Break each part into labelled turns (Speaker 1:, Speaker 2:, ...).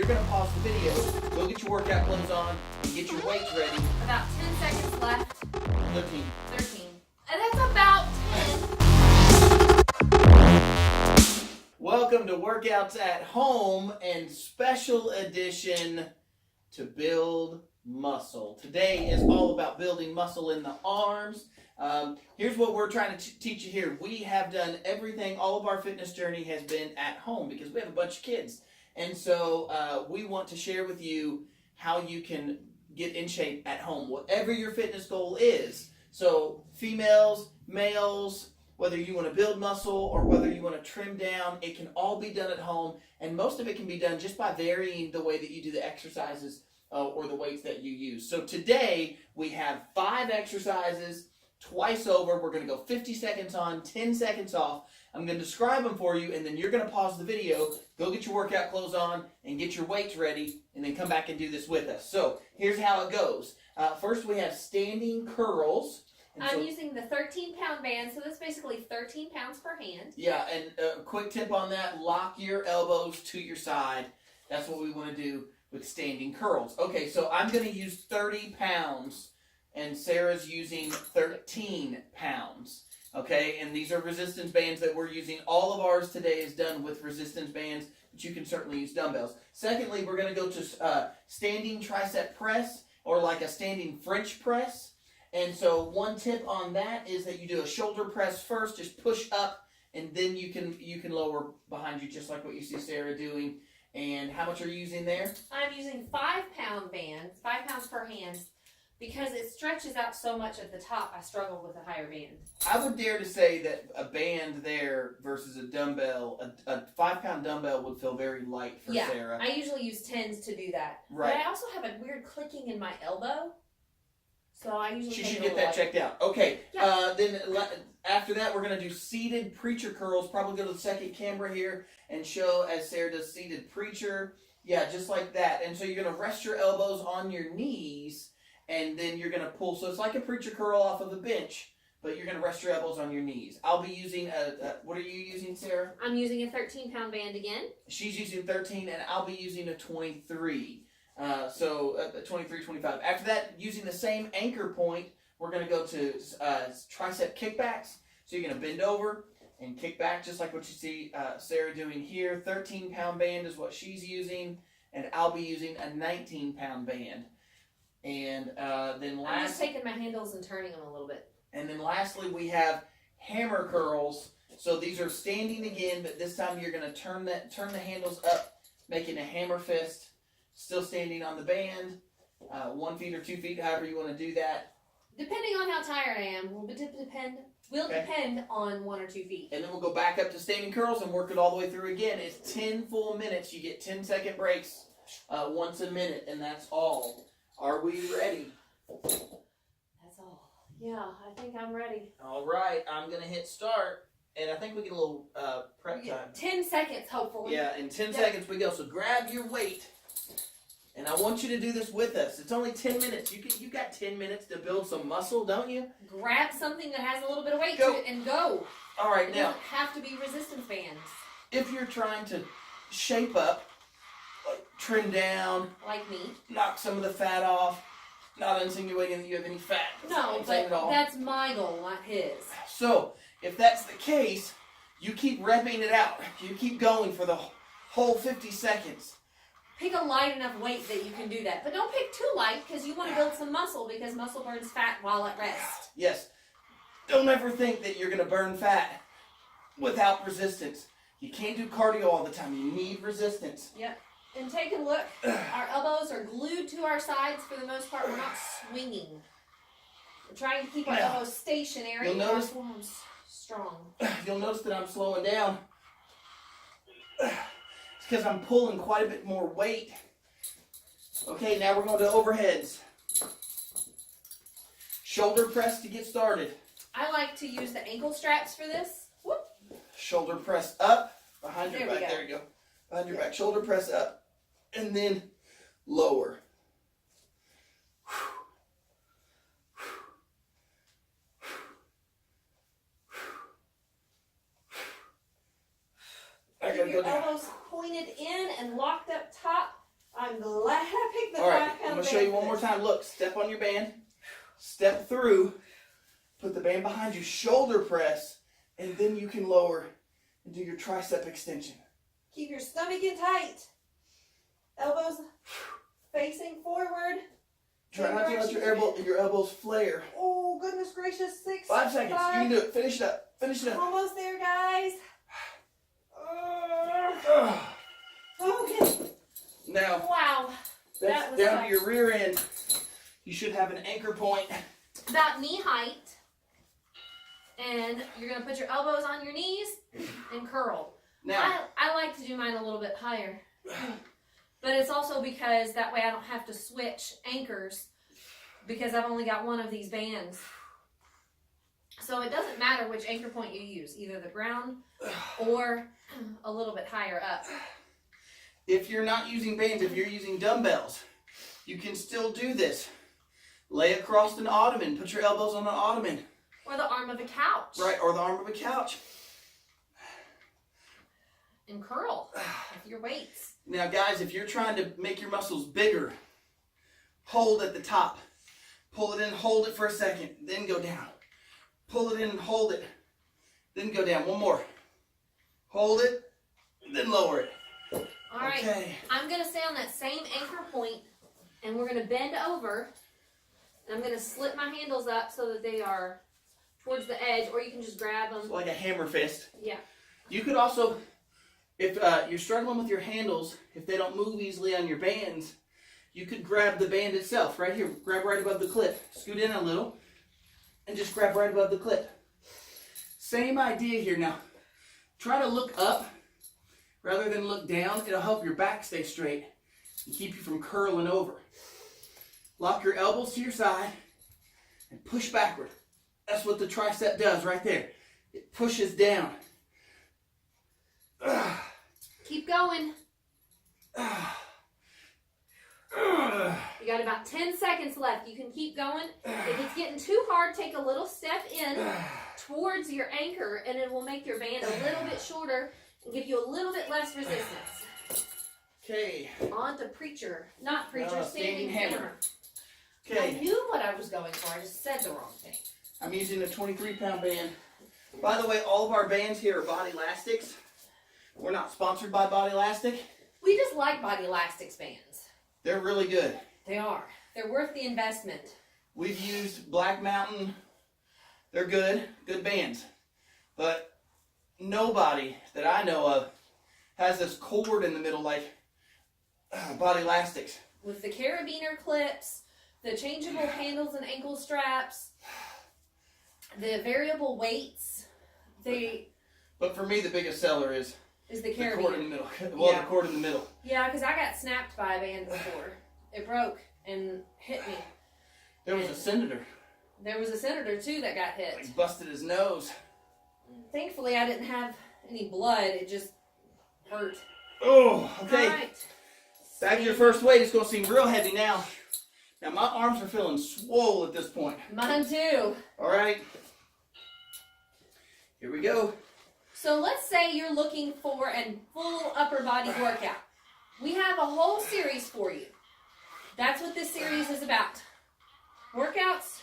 Speaker 1: you're going to pause the video, go get your workout clothes on, and get your weights ready.
Speaker 2: About 10 seconds left.
Speaker 1: 13.
Speaker 2: 13. And that's about 10.
Speaker 1: Welcome to Workouts at Home and special edition to build muscle. Today is all about building muscle in the arms. Here's what we're trying to teach you here. We have done everything. All of our fitness journey has been at home because we have a bunch of kids. And so we want to share with you how you can get in shape at home, whatever your fitness goal is. So females, males, whether you want to build muscle or whether you want to trim down, it can all be done at home. And most of it can be done just by varying the way that you do the exercises or the weights that you use. So today we have 5 exercises twice over. We're going to go 50 seconds on, 10 seconds off. I'm going to describe them for you, and then you're going to pause the video, go get your workout clothes on, and get your weights ready, and then come back and do this with us. So here's how it goes. First we have standing curls.
Speaker 2: I'm using the 13-pound band, so that's basically 13 pounds per hand.
Speaker 1: Yeah, and a quick tip on that, lock your elbows to your side. That's what we want to do with standing curls. Okay, so I'm going to use 30 pounds, and Sarah's using 13 pounds. Okay, and these are resistance bands that we're using. All of ours today is done with resistance bands, but you can certainly use dumbbells. Secondly, we're going to go to standing tricep press, or like a standing French press. And so one tip on that is that you do a shoulder press first, just push up, and then you can lower behind you, just like what you see Sarah doing. And how much are you using there?
Speaker 2: I'm using 5-pound bands, 5 pounds per hand, because it stretches out so much at the top. I struggle with a higher band.
Speaker 1: I would dare to say that a band there versus a dumbbell, a 5-pound dumbbell would feel very light for Sarah.
Speaker 2: I usually use 10s to do that.
Speaker 1: Right.
Speaker 2: But I also have a weird clicking in my elbow. So I usually
Speaker 1: She should get that checked out. Okay,
Speaker 2: yeah.
Speaker 1: Then after that, we're going to do seated preacher curls. Probably go to the second camera here and show as Sarah does seated preacher. Yeah, just like that. And so you're going to rest your elbows on your knees, and then you're going to pull. So it's like a preacher curl off of the bench, but you're going to rest your elbows on your knees. I'll be using what are you using, Sarah?
Speaker 2: I'm using a 13-pound band again.
Speaker 1: She's using 13, and I'll be using a 23. So 23, 25. After that, using the same anchor point, we're going to go to tricep kickbacks. So you're going to bend over and kick back, just like what you see Sarah doing here. 13-pound band is what she's using, and I'll be using a 19-pound band. And then
Speaker 2: I'm just taking my handles and turning them a little bit.
Speaker 1: And then lastly, we have hammer curls. So these are standing again, but this time you're going to turn the handles up, making a hammer fist. Still standing on the band, 1 feet or 2 feet, however you want to do that.
Speaker 2: Depending on how tired I am, will depend on 1 or 2 feet.
Speaker 1: And then we'll go back up to standing curls and work it all the way through again. It's 10 full minutes. You get 10-second breaks once a minute, and that's all. Are we ready?
Speaker 2: That's all. Yeah, I think I'm ready.
Speaker 1: All right, I'm going to hit start, and I think we get a little prep time.
Speaker 2: 10 seconds, hopefully.
Speaker 1: Yeah, in 10 seconds we go. So grab your weight. And I want you to do this with us. It's only 10 minutes. You got 10 minutes to build some muscle, don't you?
Speaker 2: Grab something that has a little bit of weight to it and go.
Speaker 1: All right,
Speaker 2: It
Speaker 1: now.
Speaker 2: doesn't have to be resistance bands.
Speaker 1: If you're trying to shape up, like trim down,
Speaker 2: like me,
Speaker 1: knock some of the fat off, not insinuating that you have any fat.
Speaker 2: No, but that's my goal, not his.
Speaker 1: So, if that's the case, you keep repping it out. You keep going for the whole 50 seconds.
Speaker 2: Pick a light enough weight that you can do that. But don't pick too light because you want to build some muscle because muscle burns fat while at rest.
Speaker 1: Yes. Don't ever think that you're going to burn fat without resistance. You can't do cardio all the time. You need resistance.
Speaker 2: Yep. And take a look. Our elbows are glued to our sides for the most part. We're not swinging. We're trying to keep our elbows stationary and our forearms strong.
Speaker 1: You'll notice that I'm slowing down. It's because I'm pulling quite a bit more weight. Okay, now we're going to overheads. Shoulder press to get started.
Speaker 2: I like to use the ankle straps for this. Whoop.
Speaker 1: Shoulder press up, behind your back.
Speaker 2: Go.
Speaker 1: There you go. Behind your back. Shoulder press up, and then lower. I gotta
Speaker 2: Keep your
Speaker 1: go down.
Speaker 2: elbows pointed in and locked up top
Speaker 1: I'm going to show you one more time. Look, step on your band, step through, put the band behind you, shoulder press, and then you can lower and do your tricep extension.
Speaker 2: Keep your stomach in tight. Elbows facing forward.
Speaker 1: Try not to let your elbows flare.
Speaker 2: Oh, goodness gracious. 6,
Speaker 1: 5 seconds. You can do it. Finish it up. Finish it up.
Speaker 2: Almost there, guys. Okay.
Speaker 1: Now,
Speaker 2: Wow.
Speaker 1: that's
Speaker 2: was
Speaker 1: down
Speaker 2: tough.
Speaker 1: to your rear end. You should have an anchor point.
Speaker 2: About knee height. And you're going to put your elbows on your knees and curl.
Speaker 1: Now,
Speaker 2: I like to do mine a little bit higher. But it's also because that way I don't have to switch anchors because I've only got one of these bands. So it doesn't matter which anchor point you use, either the ground or a little bit higher up.
Speaker 1: if you're not using bands, if you're using dumbbells, you can still do this. Lay across an ottoman. Put your elbows on an ottoman.
Speaker 2: Or the arm of a couch.
Speaker 1: Right, or the arm of a couch.
Speaker 2: And curl with your weights.
Speaker 1: Now, guys, if you're trying to make your muscles bigger, hold at the top. Pull it in, hold it for a second, then go down. Pull it in and hold it, then go down. One more. Hold it, then lower it.
Speaker 2: All right.
Speaker 1: Okay.
Speaker 2: I'm going to stay on that same anchor point, and we're going to bend over. And I'm going to slip my handles up so that they are towards the edge, or you can just grab them.
Speaker 1: It's like a hammer fist.
Speaker 2: Yeah.
Speaker 1: You could also, if you're struggling with your handles, if they don't move easily on your bands, you could grab the band itself right here. Grab right above the clip. Scoot in a little and just grab right above the clip. Same idea here. Now, try to look up rather than look down. It'll help your back stay straight and keep you from curling over. Lock your elbows to your side and push backward. That's what the tricep does right there. It pushes down.
Speaker 2: Keep going. You got about 10 seconds left. You can keep going. If it's getting too hard, take a little step in towards your anchor, and it will make your band a little bit shorter and give you a little bit less resistance.
Speaker 1: Okay.
Speaker 2: On to preacher. Not preacher, standing hammer. I
Speaker 1: Okay.
Speaker 2: knew what I was going for. I just said the wrong thing.
Speaker 1: I'm using a 23-pound band. By the way, all of our bands here are Body Elastics. We're not sponsored by Body Elastic.
Speaker 2: We just like Body Elastics bands.
Speaker 1: They're really good.
Speaker 2: They are. They're worth the investment.
Speaker 1: We've used Black Mountain. They're good bands. But nobody that I know of has this cord in the middle like Body Elastics.
Speaker 2: With the carabiner clips, the changeable handles and ankle straps, the variable weights,
Speaker 1: But for me, the biggest seller is
Speaker 2: the
Speaker 1: the
Speaker 2: carabiner.
Speaker 1: cord in the middle. Well,
Speaker 2: Yeah.
Speaker 1: the cord in the middle.
Speaker 2: Yeah, because I got snapped by a band before. It broke and hit me.
Speaker 1: There was a senator.
Speaker 2: There was a senator, too, that got hit.
Speaker 1: Like busted his nose.
Speaker 2: Thankfully, I didn't have any blood. It just hurt.
Speaker 1: Oh, okay.
Speaker 2: All right.
Speaker 1: Back to your first weight. It's going to seem real heavy now. Now, my arms are feeling swole at this point.
Speaker 2: Mine, too.
Speaker 1: All right. Here we go.
Speaker 2: So let's say you're looking for a full upper body workout. We have a whole series for you. That's what this series is about. Workouts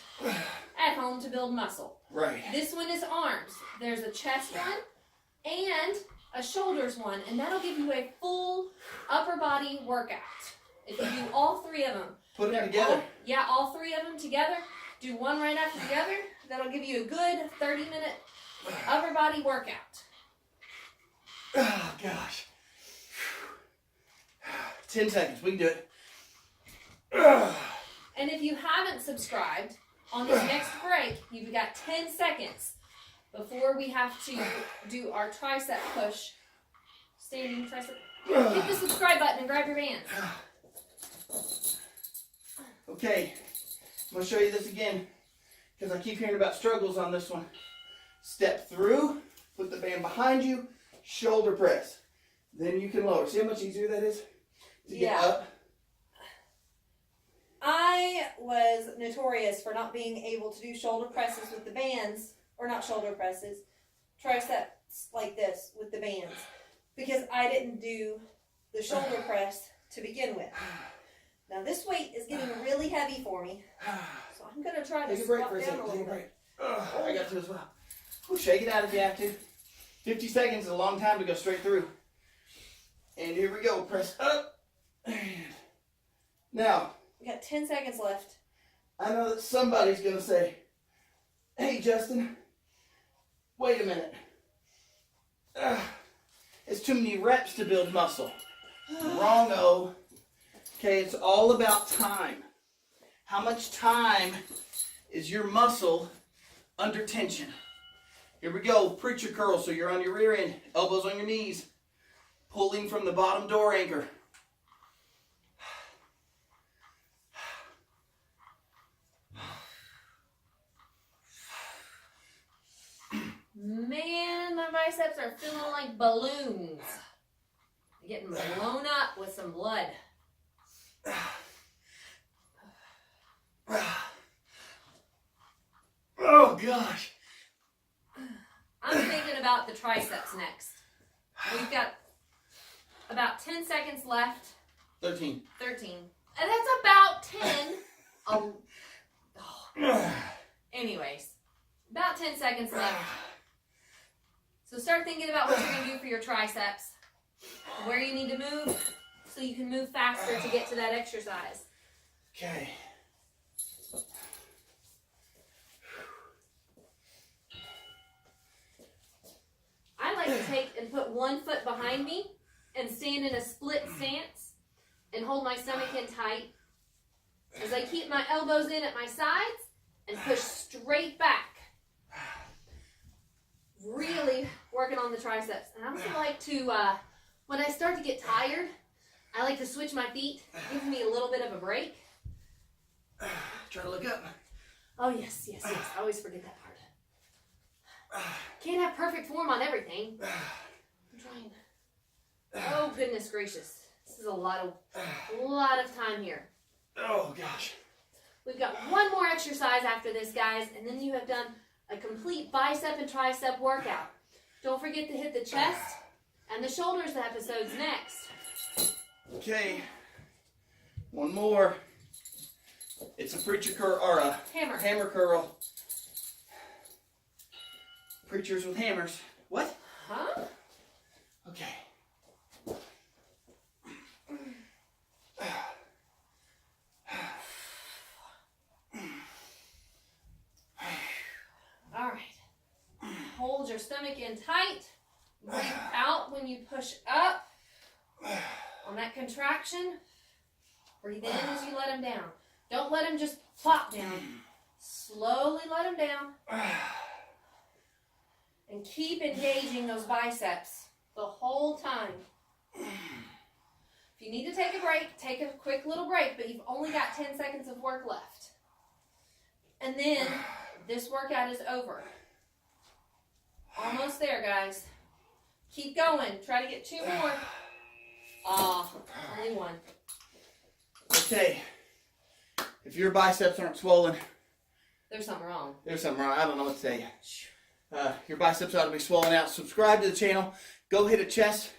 Speaker 2: at home to build muscle.
Speaker 1: Right.
Speaker 2: This one is arms. There's a chest one and a shoulders one, and that'll give you a full upper body workout. If you do all three of them.
Speaker 1: Put them together.
Speaker 2: All three of them together. Do one right after the other. That'll give you a good 30-minute upper body workout.
Speaker 1: Oh, gosh. 10 seconds. We can do it.
Speaker 2: And if you haven't subscribed, on this next break, you've got 10 seconds before we have to do our tricep push. Standing tricep. Hit the subscribe button and grab your bands.
Speaker 1: Okay. I'm going to show you this again because I keep hearing about struggles on this one. Step through. Put the band behind you. Shoulder press. Then you can lower. See how much easier that is to get up?
Speaker 2: I was notorious for not being able to do shoulder presses with the bands, or not shoulder presses, triceps like this with the bands, because I didn't do the shoulder press to begin with. Now this weight is getting really heavy for me, so I'm gonna try to
Speaker 1: Take a break
Speaker 2: squat
Speaker 1: for a
Speaker 2: down
Speaker 1: second.
Speaker 2: a
Speaker 1: Take a
Speaker 2: little
Speaker 1: break.
Speaker 2: bit.
Speaker 1: I got to as well. We'll shake it out if you have to. 50 seconds is a long time to go straight through. And here we go. Press up. Now,
Speaker 2: We got 10 seconds left.
Speaker 1: I know that somebody's going to say, hey, Justin, wait a minute. It's too many reps to build muscle. Wrong-o. Okay, it's all about time. How much time is your muscle under tension? Here we go. Preacher curl. So you're on your rear end, elbows on your knees, pulling from the bottom door anchor.
Speaker 2: Man, my biceps are feeling like balloons. They're getting blown up with some blood.
Speaker 1: Oh, gosh.
Speaker 2: I'm thinking about the triceps next. We've got about 10 seconds left.
Speaker 1: 13.
Speaker 2: 13. And that's about 10. Anyways, about 10 seconds left. So start thinking about what you're going to do for your triceps, where you need to move so you can move faster to get to that exercise.
Speaker 1: Okay.
Speaker 2: I like to take and put one foot behind me and stand in a split stance and hold my stomach in tight as I keep my elbows in at my sides and push straight back. Really working on the triceps. And I also like to, when I start to get tired, I like to switch my feet. It gives me a little bit of a break.
Speaker 1: Try to look up.
Speaker 2: Oh, yes. I always forget that part. Can't have perfect form on everything. I'm trying. Oh, goodness gracious. This is a lot of time here.
Speaker 1: Oh, gosh.
Speaker 2: We've got one more exercise after this, guys, and then you have done a complete bicep and tricep workout. Don't forget to hit the chest and the shoulders episodes next.
Speaker 1: Okay. One more. It's a preacher curl or a hammer curl. Preachers with hammers. What?
Speaker 2: Huh?
Speaker 1: Okay.
Speaker 2: All right. Hold your stomach in tight. Breathe out when you push up on that contraction. Breathe in as you let them down. Don't let them just plop down. Slowly let them down. And keep engaging those biceps the whole time. If you need to take a break, take a quick little break, but you've only got 10 seconds of work left. And then this workout is over. Almost there, guys. Keep going. Try to get 2 more. Only 1.
Speaker 1: Okay. If your biceps aren't swollen,
Speaker 2: There's something wrong.
Speaker 1: there's something wrong. I don't know what to tell you. Your biceps ought to be swollen out. Subscribe to the channel. Go hit a chest.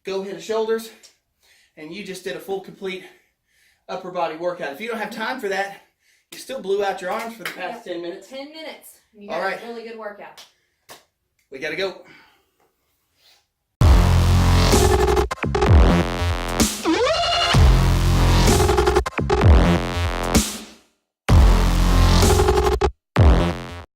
Speaker 1: Go hit a shoulders. And you just did a full, complete upper body workout. If you don't have time for that, you still blew out your arms for the past 10 minutes.
Speaker 2: 10 minutes. You
Speaker 1: All
Speaker 2: got
Speaker 1: right.
Speaker 2: a really good workout.
Speaker 1: We got to go.